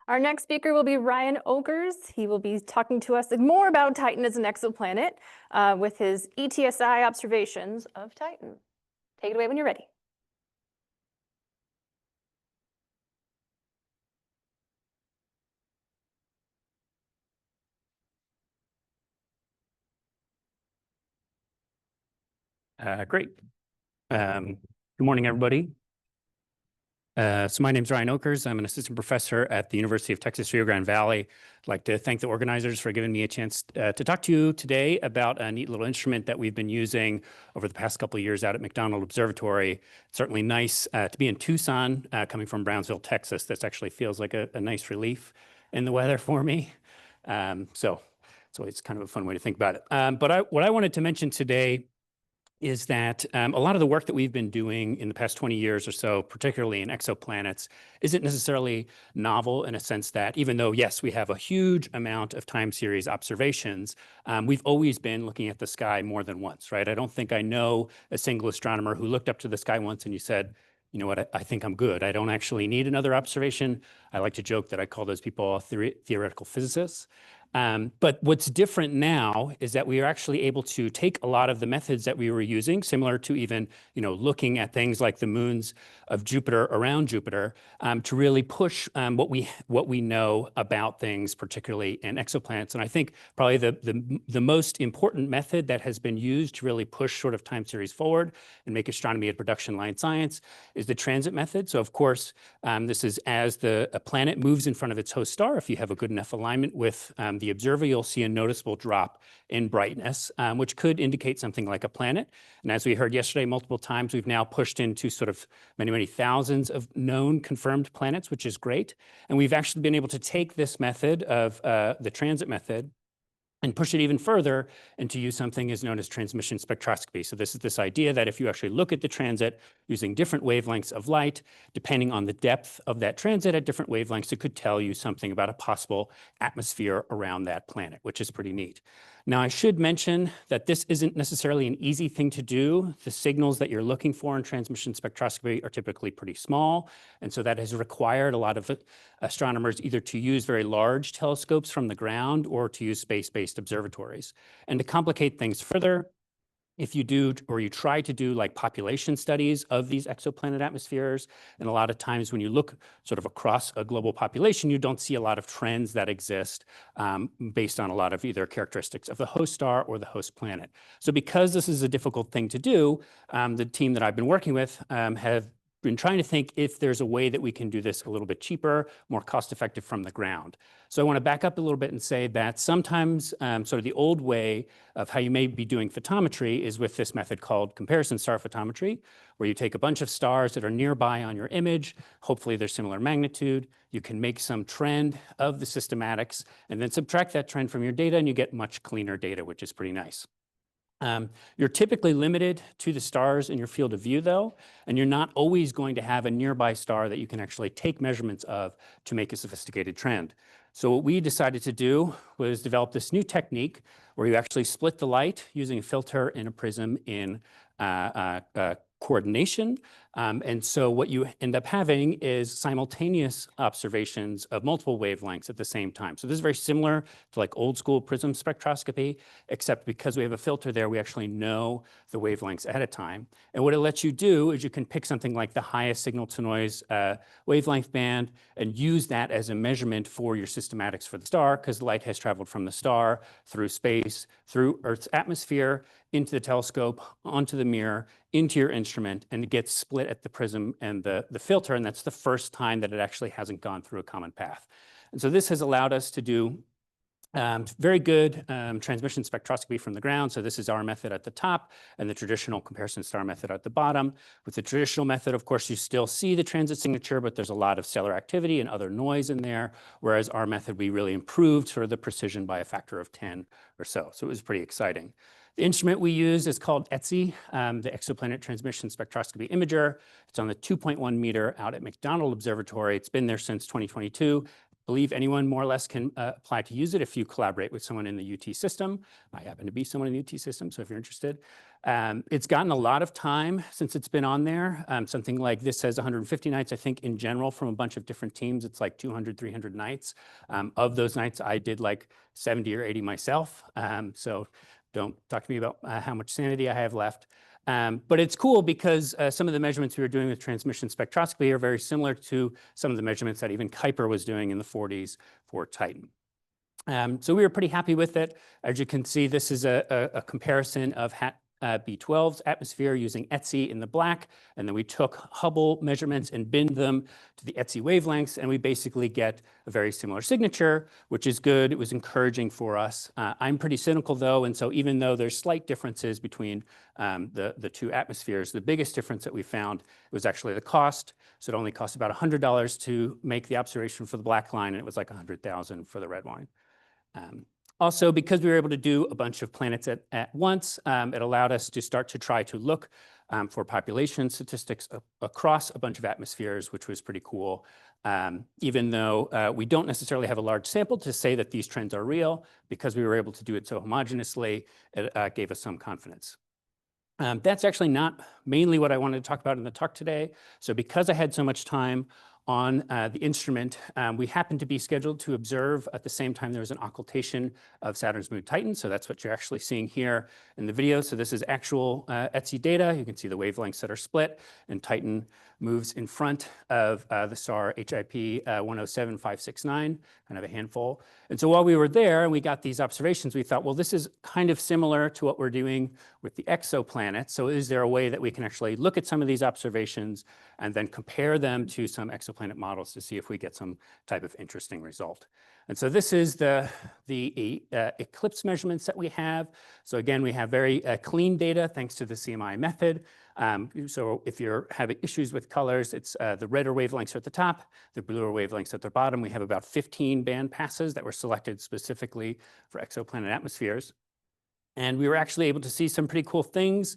Our next speaker will be Ryan Oelkers. He will be talking to us more about Titan as an exoplanet with his ETSI observations of Titan. Take it away when you're ready. Great. Good morning, everybody. So my name is Ryan Oelkers. I'm an assistant professor at the University of Texas Rio Grande Valley. I'd like to thank the organizers for giving me a chance to talk to you today about a neat little instrument that we've been using over the past couple of years out at McDonald Observatory. It's certainly nice to be in Tucson, coming from Brownsville, Texas. This actually feels like a nice relief in the weather for me. So it's kind of a fun way to think about it. But what I wanted to mention today is that a lot of the work that we've been doing in the past 20 years or so, particularly in exoplanets, isn't necessarily novel in a sense that even though, yes, we have a huge amount of time series observations, we've always been looking at the sky more than once, right? I don't think I know a single astronomer who looked up to the sky once and you said, you know what, I think I'm good. I don't actually need another observation. I like to joke that I call those people theoretical physicists. But what's different now is that we are actually able to take a lot of the methods that we were using, similar to even, looking at things like the moons of Jupiter around Jupiter, to really push what we know about things, particularly in exoplanets. And I think probably the most important method that has been used to really push sort of time series forward and make astronomy a production line science is the transit method. So of course, this is as a planet moves in front of its host star. If you have a good enough alignment with the observer, you'll see a noticeable drop in brightness, which could indicate something like a planet. And as we heard yesterday multiple times, we've now pushed into sort of many thousands of known confirmed planets, which is great. And we've actually been able to take this method of the transit method and push it even further and to use something is known as transmission spectroscopy. So this is this idea that if you actually look at the transit using different wavelengths of light, depending on the depth of that transit at different wavelengths, it could tell you something about a possible atmosphere around that planet, which is pretty neat. Now, I should mention that this isn't necessarily an easy thing to do. The signals that you're looking for in transmission spectroscopy are typically pretty small. And so that has required a lot of astronomers either to use very large telescopes from the ground or to use space-based observatories. And to complicate things further, if you do, or you try to do like population studies of these exoplanet atmospheres, and a lot of times when you look sort of across a global population, you don't see a lot of trends that exist based on a lot of either characteristics of the host star or the host planet. So because this is a difficult thing to do, the team that I've been working with have been trying to think if there's a way that we can do this a little bit cheaper, more cost-effective from the ground. So I want to back up a little bit and say that sometimes sort of the old way of how you may be doing photometry is with this method called comparison star photometry, where you take a bunch of stars that are nearby on your image, hopefully they're similar magnitude, you can make some trend of the systematics, and then subtract that trend from your data, and you get much cleaner data, which is pretty nice. You're typically limited to the stars in your field of view, though, and you're not always going to have a nearby star that you can actually take measurements of to make a sophisticated trend. So what we decided to do was develop this new technique where you actually split the light using a filter and a prism in coordination. And so what you end up having is simultaneous observations of multiple wavelengths at the same time. So this is very similar to like old school prism spectroscopy, except because we have a filter there, we actually know the wavelengths ahead of time. And what it lets you do is you can pick something like the highest signal to noise wavelength band and use that as a measurement for your systematics for the star, because light has traveled from the star through space, through Earth's atmosphere, into the telescope, onto the mirror, into your instrument, and it gets split at the prism and the filter, and that's the first time that it actually hasn't gone through a common path. And so this has allowed us to do very good transmission spectroscopy from the ground. So this is our method at the top and the traditional comparison star method at the bottom. With the traditional method, of course, you still see the transit signature, but there's a lot of stellar activity and other noise in there. Whereas our method, we really improved sort of the precision by a factor of 10 or so. So it was pretty exciting. The instrument we use is called ETSI, the Exoplanet Transmission Spectroscopy Imager. It's on the 2.1 meter out at McDonald Observatory. It's been there since 2022. Believe anyone more or less can apply to use it if you collaborate with someone in the UT system. I happen to be someone in the UT system, so if you're interested. It's gotten a lot of time since it's been on there. Something like this says 150 nights. I think in general from a bunch of different teams, it's like 200, 300 nights. Of those nights, I did like 70 or 80 myself. So don't talk to me about how much sanity I have left. But it's cool because some of the measurements we were doing with transmission spectroscopy are very similar to some of the measurements that even Kuiper was doing in the 40s for Titan. So we were pretty happy with it. As you can see, this is a comparison of B12's atmosphere using ETSI in the black, and then we took Hubble measurements and binned them to the ETSI wavelengths, and we basically get a very similar signature, which is good. It was encouraging for us. I'm pretty cynical though, and so even though there's slight differences between the two atmospheres, the biggest difference that we found was actually the cost. So it only cost about $100 to make the observation for the black line, and it was like $100,000 for the red line. Also, because we were able to do a bunch of planets at once, it allowed us to start to try to look for population statistics across a bunch of atmospheres, which was pretty cool. Even though we don't necessarily have a large sample to say that these trends are real, because we were able to do it so homogeneously, it gave us some confidence. That's actually not mainly what I wanted to talk about in the talk today. So because I had so much time on the instrument, we happened to be scheduled to observe at the same time there was an occultation of Saturn's moon Titan. So that's what you're actually seeing here in the video. So this is actual ETSI data. You can see the wavelengths that are split, and Titan moves in front of the star HIP 107569, kind of a handful. And so while we were there and we got these observations, we thought, well, this is kind of similar to what we're doing with the exoplanet. So is there a way that we can actually look at some of these observations and then compare them to some exoplanet models to see if we get some type of interesting result? And so this is the eclipse measurements that we have. So again, we have very clean data thanks to the CMI method. So if you're having issues with colors, it's the redder wavelengths are at the top, the bluer wavelengths at the bottom. We have about 15 band passes that were selected specifically for exoplanet atmospheres. And we were actually able to see some pretty cool things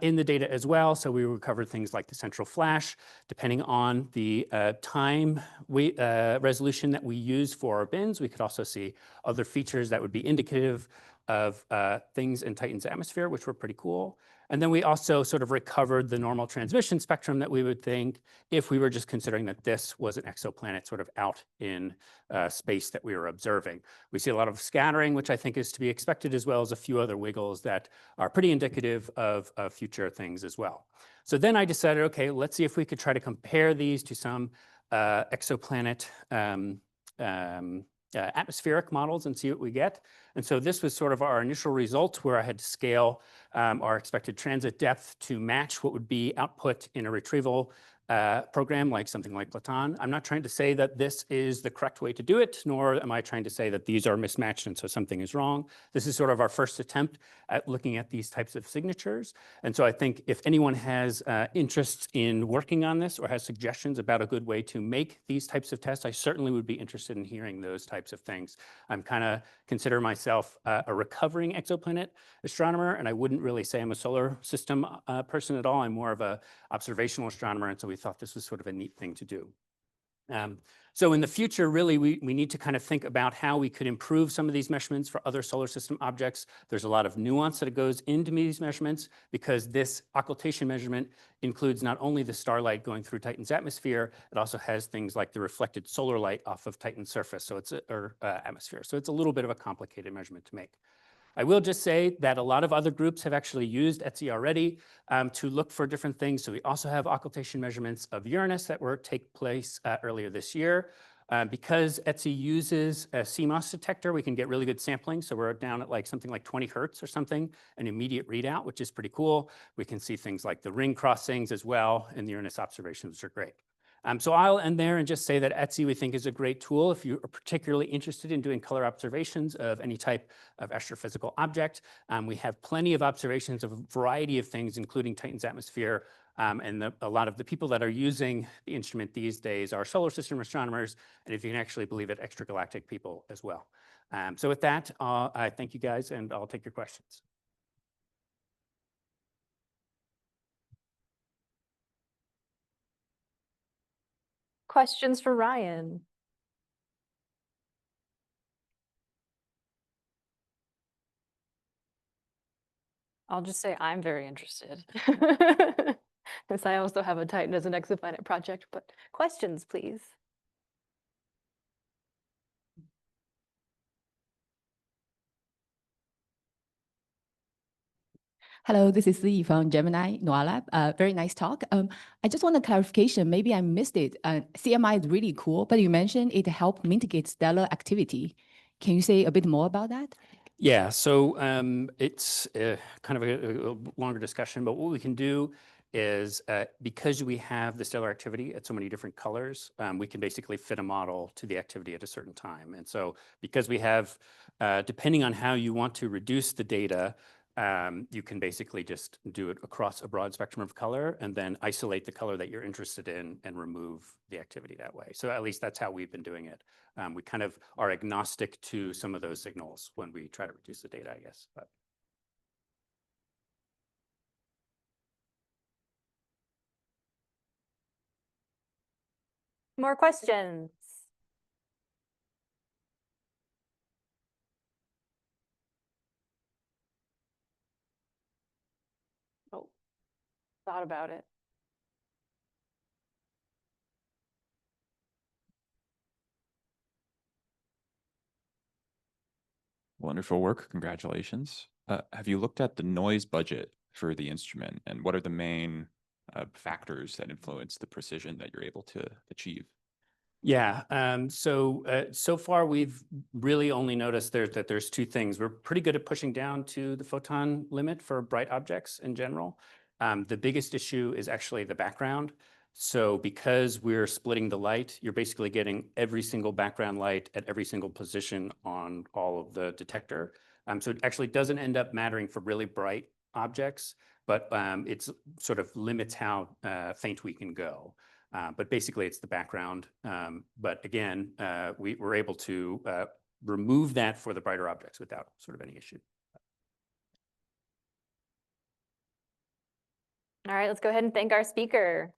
in the data as well. So we recovered things like the central flash, depending on the time resolution that we use for our bins. We could also see other features that would be indicative of things in Titan's atmosphere, which were pretty cool. And then we also sort of recovered the normal transmission spectrum that we would think if we were just considering that this was an exoplanet sort of out in space that we were observing. We see a lot of scattering, which I think is to be expected, as well as a few other wiggles that are pretty indicative of future things as well. So then I decided, okay, let's see if we could try to compare these to some exoplanet atmospheric models and see what we get. And so this was sort of our initial result, where I had to scale our expected transit depth to match what would be output in a retrieval program like something like Platon. I'm not trying to say that this is the correct way to do it, nor am I trying to say that these are mismatched and so something is wrong. This is sort of our first attempt at looking at these types of signatures. And so I think if anyone has interest in working on this or has suggestions about a good way to make these types of tests, I certainly would be interested in hearing those types of things. I'm kind of consider myself a recovering exoplanet astronomer, and I wouldn't really say I'm a solar system person at all. I'm more of a observational astronomer, and so we thought this was sort of a neat thing to do. So in the future, really, we need to kind of think about how we could improve some of these measurements for other solar system objects. There's a lot of nuance that goes into these measurements, because this occultation measurement includes not only the starlight going through Titan's atmosphere, it also has things like the reflected solar light off of Titan's surface, so it's atmosphere. So it's a little bit of a complicated measurement to make. I will just say that a lot of other groups have actually used ETSI already to look for different things. So we also have occultation measurements of Uranus that were take place earlier this year. Because ETSI uses a CMOS detector, we can get really good sampling. So we're down at like something like 20 hertz or something, an immediate readout, which is pretty cool. We can see things like the ring crossings as well in the Uranus observations, which are great. So I'll end there and just say that ETSI we think is a great tool if you are particularly interested in doing color observations of any type of astrophysical object. We have plenty of observations of a variety of things, including Titan's atmosphere. And a lot of the people that are using the instrument these days are solar system astronomers, and if you can actually believe it, extragalactic people as well. So with that, I thank you guys, and I'll take your questions. Questions for Ryan? I'll just say I'm very interested. Since I also have a Titan as an exoplanet project, but questions, please. Hello, this is Lee from Gemini Noir Lab. Very nice talk. I just want a clarification. Maybe I missed it. CMI is really cool, but you mentioned it helped mitigate stellar activity. Can you say a bit more about that? Yeah, so it's kind of a longer discussion, but what we can do is because we have the stellar activity at so many different colors, we can basically fit a model to the activity at a certain time. And so because we have, depending on how you want to reduce the data, you can basically just do it across a broad spectrum of color and then isolate the color that you're interested in and remove the activity that way. So at least that's how we've been doing it. We kind of are agnostic to some of those signals when we try to reduce the data, I guess. But. More questions? Oh, thought about it. Wonderful work. Congratulations. Have you looked at the noise budget for the instrument, and what are the main factors that influence the precision that you're able to achieve? Yeah, so far we've really only noticed that there's two things. We're pretty good at pushing down to the photon limit for bright objects in general. The biggest issue is actually the background. So because we're splitting the light, you're basically getting every single background light at every single position on all of the detector. So it actually doesn't end up mattering for really bright objects, but it's sort of limits how faint we can go. But basically it's the background. But again, we were able to remove that for the brighter objects without sort of any issue. All right, let's go ahead and thank our speaker.